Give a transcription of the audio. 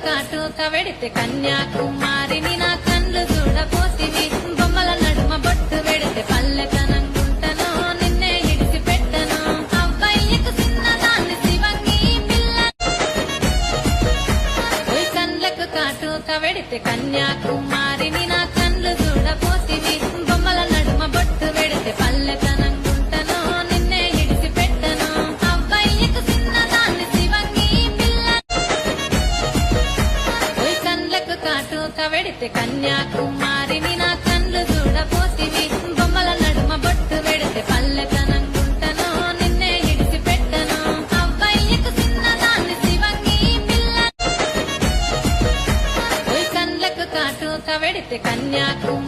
కాటుక వెడితే కన్యాకుమారిని నా కళ్ళు చూడపోతివి బొమ్మల నడుమ బొట్టు వెడితే పల్లెతనంగుంటను నిన్నే ఇడిసి పెట్టను అబ్బాయికు చిన్నదాన్ని శివంగి పిల్ల కండ్లకు కాటుక వెడితే కన్యాకుమారిని నా కళ్ళు చూడపోతివి బొమ్మల నడుమ బొట్టు వెడితే పల్లెతనంగుంటను నిన్నే ఇడిసి పెట్టను అబ్బాయికు చిన్నదాన్ని శివంగి పిల్ల కండ్లకు కాటుక వెడితే కన్యాకుమారిని నా కళ్ళు చూడపోతివి బొమ్మల నడుమ బొట్టు వెడితే పల్లెతనంగుంటను నిన్నే ఇడిసి పెట్టను అబ్బాయికు చిన్నదాన్ని శివంగి పిల్ల కండ్లకు కాటుక వెడితే కన్యాకుమారిని